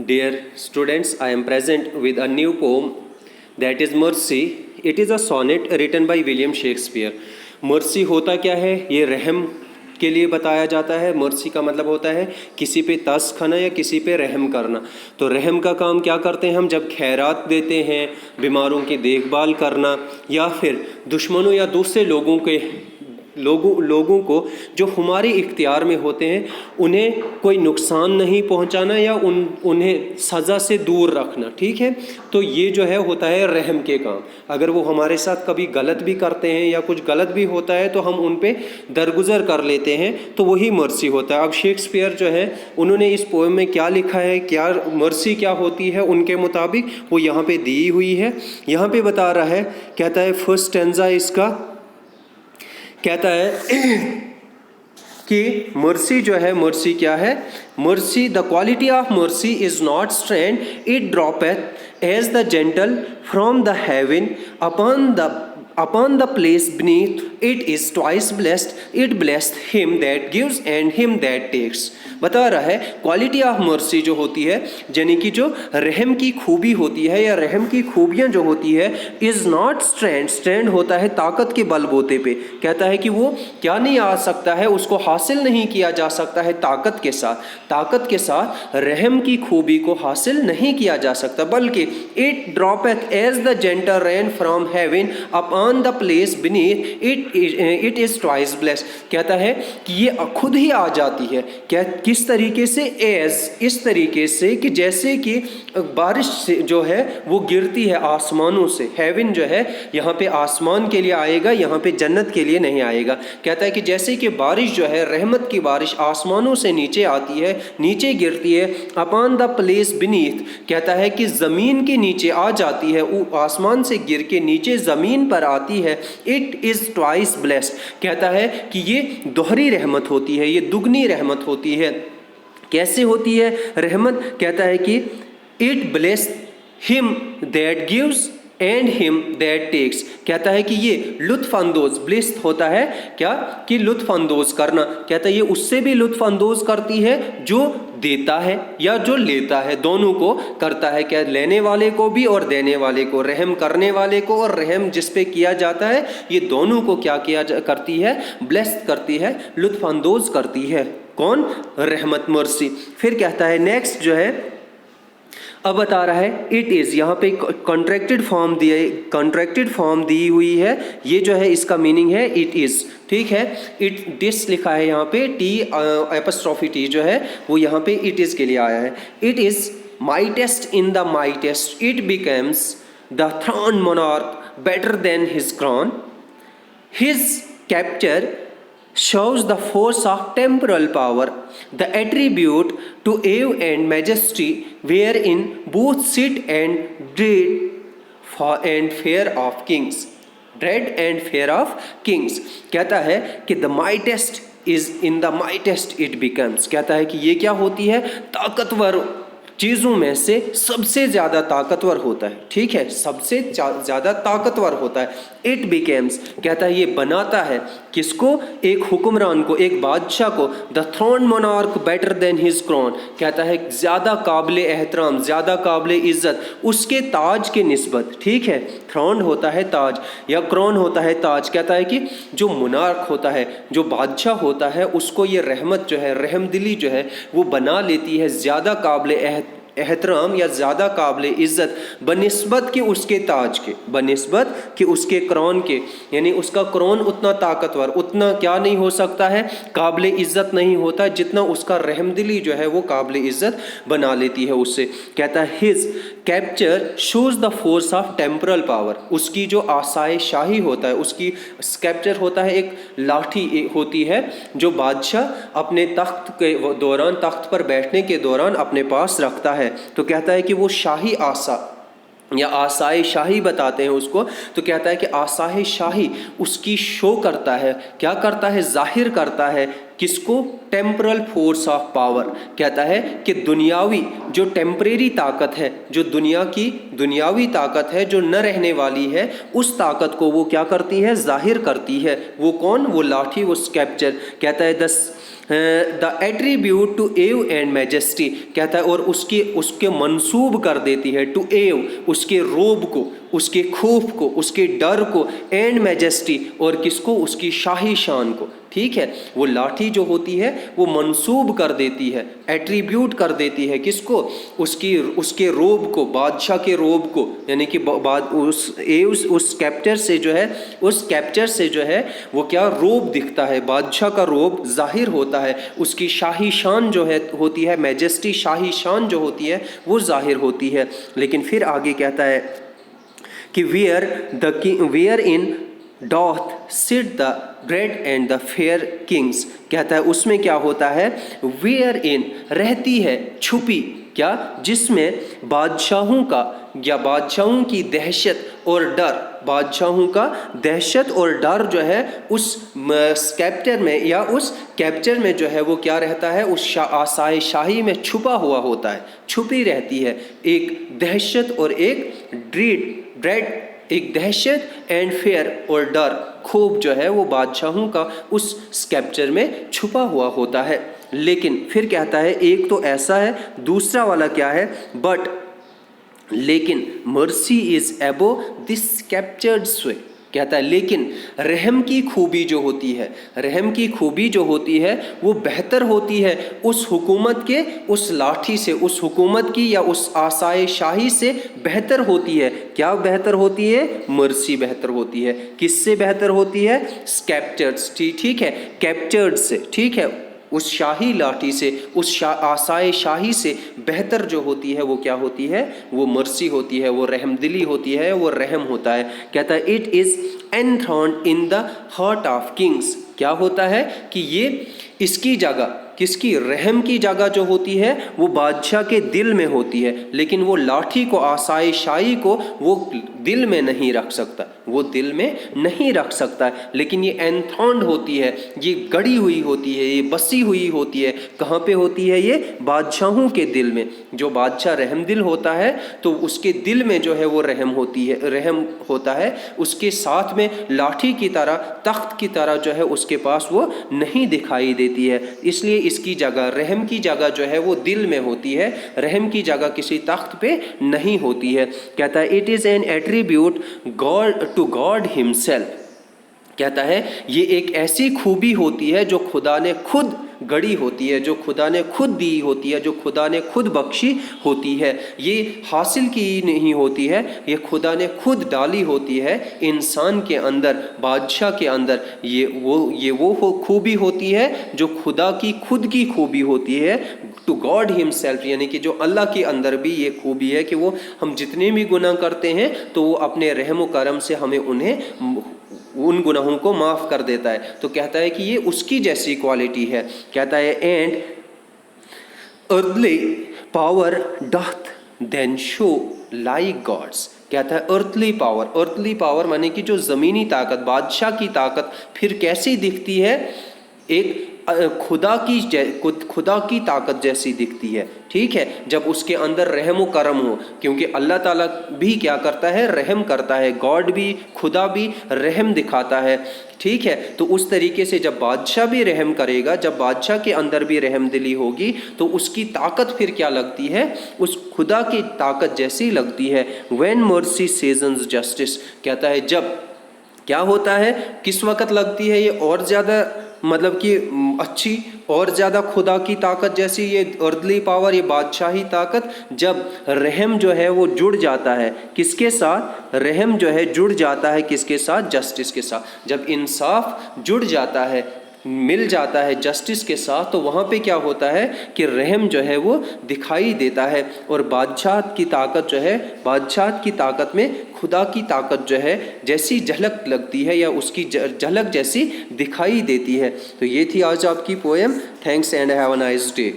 Dear students, I am present with a new poem that is Mercy. It is a sonnet written by William Shakespeare. Mercy होता क्या है? ये रहम के लिए बताया जाता है. मर्सी का मतलब होता है किसी पे तरस खाना या किसी पे रहम करना. तो रहम का काम क्या करते हैं हम? जब खैरात देते हैं, बीमारों की देखभाल करना, या फिर दुश्मनों या दूसरे लोगों को जो हमारे इख्तियार में होते हैं उन्हें कोई नुकसान नहीं पहुंचाना या उन्हें सज़ा से दूर रखना. ठीक है, तो ये जो है होता है रहम के काम. अगर वो हमारे साथ कभी गलत भी करते हैं या कुछ गलत भी होता है तो हम उन पे दरगुजर कर लेते हैं, तो वही मर्सी होता है. अब शेक्सपियर जो है उन्होंने इस पोएम में क्या लिखा है, क्या मर्सी क्या होती है उनके मुताबिक, वो यहाँ पे दी हुई है. यहाँ पे बता रहा है, कहता है फर्स्ट स्टैंजा इसका कहता है कि मर्सी जो है, मर्सी क्या है? Mercy, the quality of mercy is not strained, it droppeth as the gentle from the heaven upon the place beneath. It is twice blessed, it blessed him that gives and him that takes. बता रहा है quality of mercy जो होती है, यानी कि जो रहम की खूबी होती है या रहम की खूबियाँ जो होती है, इज़ नॉट स्ट्रेंड. स्ट्रेंड होता है ताकत के बलबूते पे. कहता है कि वो क्या नहीं आ सकता है, उसको हासिल नहीं किया जा सकता है ताकत के साथ. ताकत के साथ रहम की खूबी को हासिल नहीं किया जा सकता, बल्कि it droppeth as the gentle rain from heaven upon the place beneath it is twice blessed. कहता है कि ये खुद ही आ जाती है. क्या किस तरीके से? एज, इस तरीके से कि जैसे कि बारिश से जो है वो गिरती है आसमानों से. हेवन जो है यहाँ पे आसमान के लिए आएगा, यहाँ पे जन्नत के लिए नहीं आएगा. कहता है कि जैसे कि बारिश जो है, रहमत की बारिश आसमानों से नीचे आती है, नीचे गिरती है. अपॉन द प्लेस बीनीथ, कहता है कि ज़मीन के नीचे आ जाती है, आसमान से गिर के नीचे ज़मीन पर आती है. It is twice blessed. कहता है कि ये दोहरी रहमत होती है, ये दुगनी रहमत होती है. कैसे होती है रहमत? कहता है कि it bless him that gives and him that takes. कहता है कि ये लुत्फ़ अंदोज़, ब्लिस होता है क्या कि लुत्फ़ अंदोज़ करना. कहता है ये उससे भी लुत्फ़ अंदोज़ करती है जो देता है या जो लेता है, दोनों को करता है. क्या? लेने वाले को भी और देने वाले को, रहम करने वाले को और रहम जिस पे किया जाता है, ये दोनों को क्या किया करती है? ब्लेस करती है, लुत्फ़ अंदोज़ करती है. कौन? रहमत, मर्सी. फिर कहता है नेक्स्ट जो है, अब बता रहा है इट इज़. यहाँ पे कॉन्ट्रैक्टेड फॉर्म दी हुई है. ये जो है इसका मीनिंग है इट इज़. ठीक है, इट डिस लिखा है यहाँ पे, टी एपस्ट्रॉफी टी जो है वो यहाँ पे इट इज़ के लिए आया है. It is mightiest in the mightiest, it becomes the throne monarch better than his crown. His capture shows the force of temporal power, the attribute to awe and majesty, wherein both sit and dread and fear of kings. Dread and fear of kings. कहता है कि the mightiest is in the mightiest it becomes. कहता है कि ये क्या होती है? ताकतवर चीज़ों में से सबसे ज़्यादा ताकतवर होता है. ठीक है, सबसे ज़्यादा ताकतवर होता है. इट बिकेम्स, कहता है ये बनाता है किसको? एक हुक्मरान को, एक बादशाह को. The throne monarch better than his crown. कहता है ज़्यादा काबिल एहतराम, ज़्यादा काबिल इज़्ज़त उसके ताज के निस्बत. ठीक है, थ्रोन होता है ताज या क्रॉन होता है ताज. कहता है कि जो मोनार्क होता है, जो बादशाह होता है, उसको ये रहमत जो है, रहमदिली जो है वो बना लेती है ज़्यादा काबिल एहतराम या ज़्यादा काबिल इज़्ज़त बनिस्बत के उसके ताज के, बनिस्बत के उसके क्रॉन के. यानी उसका क्रॉन उतना ताकतवर, उतना क्या नहीं हो सकता है? काबिल इज़्ज़त नहीं होता जितना उसका रहमदिली जो है वो काबिल इज़्ज़त बना लेती है उससे. कहता है his capture shows the force of temporal power. उसकी जो आसाए शाही होता है, उसकी कैप्चर होता है, एक लाठी होती है जो बादशाह अपने तख्त के दौरान, तख्त पर बैठने के दौरान अपने पास रखता है. तो कहता है कि वो शाही आसा या आसाए शाही बताते हैं उसको. तो कहता है कि आसाए शाही उसकी शो करता है, क्या करता है? जाहिर करता है किसको? Temporal force of power. कहता है कि दुनियावी जो टेम्परेरी ताकत है, जो दुनिया की दुनियावी ताकत है जो न रहने वाली है, उस ताकत को वो क्या करती है? जाहिर करती है. वो कौन? वो लाठी, वो स्कैप्चर. कहता है द एट्रीब्यूट टू एव एंड मैजेस्टी, कहता है और उसके मंसूब कर देती है, टू एव उसके रोब को, उसके खौफ को, उसके डर को, एंड मैजेस्टी और किसको, उसकी शाही शान को। ठीक है, वो लाठी जो होती है वो मंसूब कर देती है, एट्रीब्यूट कर देती है किसको, उसके रोब को, बादशाह के रोब को, यानी कि उस कैप्चर से जो है, उस कैप्चर से जो है वो क्या रोब दिखता है, बादशाह का रोब जाहिर होता है, उसकी शाही शान जो है होती है, मैजेस्टी शाही शान जो होती है वो जाहिर होती है। लेकिन फिर आगे कहता है कि where in doth sit the great and the fair kings, कहता है उसमें क्या होता है, वेयर इन रहती है छुपी, क्या, जिसमें बादशाहों का या बादशाहों की दहशत और डर, बादशाहों का दहशत और डर जो है उस कैप्चर में या उस कैप्चर में जो है वो क्या रहता है, उस आसाए शाही में छुपा हुआ होता है, छुपी रहती है एक दहशत और एक ड्रेड, एक दहशत एंड फेयर और डर, खौफ जो है वो बादशाहों का उस कैप्चर में छुपा हुआ होता है। लेकिन फिर कहता है एक तो ऐसा है, दूसरा वाला क्या है, बट लेकिन mercy is above this captured स्वे, कहता है लेकिन रहम की खूबी जो होती है, रहम की खूबी जो होती है वो बेहतर होती है उस हुकूमत के, उस लाठी से, उस हुकूमत की या उस आसाए शाही से बेहतर होती है। क्या बेहतर होती है, मर्सी बेहतर होती है। किससे बेहतर होती है, कैप्चर्ड, ठीक है, कैप्चर्ड से, ठीक है, उस शाही लाठी से, उस आसाए शाही से बेहतर जो होती है वो क्या होती है, वो मर्सी होती है, वो रहमदिली होती है, वो रहम होता है। कहता है it is enthroned in the heart of kings, क्या होता है कि ये इसकी जगह, किसकी, रहम की जगह जो होती है वो बादशाह के दिल में होती है, लेकिन वो लाठी को, आसाए शाही को वो दिल में नहीं रख सकता, वो दिल में नहीं रख सकता, लेकिन ये एनथ्रोन्ड होती है, ये गड़ी हुई होती है, ये बसी हुई होती है। कहाँ पे होती है ये, बादशाहों के दिल में। जो बादशाह रहमदिल होता है तो उसके दिल में जो है वो रहम होती है, रहम होता है, उसके साथ में लाठी की तरह, तख्त की तरह जो है उसके पास वो नहीं दिखाई देती है। इसलिए इसकी जगह, रहम की जगह जो है वो दिल में होती है, रहम की जगह किसी तख्त पे नहीं होती है। कहता है it is an attribute God to God himself, कहता है ये एक ऐसी खूबी होती है जो खुदा ने खुद गढ़ी होती है, जो खुदा ने खुद दी होती है, जो खुदा ने खुद बख्शी होती है, ये हासिल की नहीं होती है, ये खुदा ने खुद डाली होती है इंसान के अंदर, बादशाह के अंदर। ये वो खूबी होती है जो खुदा की खुद की खूबी होती है, टू गॉड हिमसेल्फ, यानी कि जो अल्लाह के अंदर भी ये खूबी है कि वो हम जितने भी गुनाह करते हैं तो वो अपने रहम व करम से हमें उन गुनाहों को माफ़ कर देता है। तो कहता है कि ये उसकी जैसी क्वालिटी है। कहता है and earthly power doth then show like God's, कहता है अर्थली पावर माने कि जो ज़मीनी ताकत, बादशाह की ताकत फिर कैसी दिखती है, एक खुदा की ताकत जैसी दिखती है। ठीक है, जब उसके अंदर रहम व करम हो, क्योंकि अल्लाह ताला भी क्या करता है, रहम करता है, गॉड भी, खुदा भी रहम दिखाता है। ठीक है, तो उस तरीके से जब बादशाह भी रहम करेगा, जब बादशाह के अंदर भी रहमदिली होगी तो उसकी ताकत फिर क्या लगती है, उस खुदा की ताकत जैसी लगती है। व्हेन मर्सी सीजन्स जस्टिस, कहता है जब क्या होता है, किस वक़्त लगती है ये और ज़्यादा, मतलब कि अच्छी और ज़्यादा खुदा की ताकत जैसी, ये अर्दली पावर, ये बादशाही ताकत, जब रहम जो है वो जुड़ जाता है किसके साथ, रहम जो है जुड़ जाता है किसके साथ, जस्टिस के साथ। जब इंसाफ जुड़ जाता है, मिल जाता है जस्टिस के साथ, तो वहाँ पे क्या होता है कि रहम जो है वो दिखाई देता है, और बादशाह की ताकत जो है, बादशाह की ताकत में खुदा की ताकत जो है जैसी झलक लगती है या उसकी झलक जैसी दिखाई देती है। तो ये थी आज आपकी poem. Thanks and have a nice day.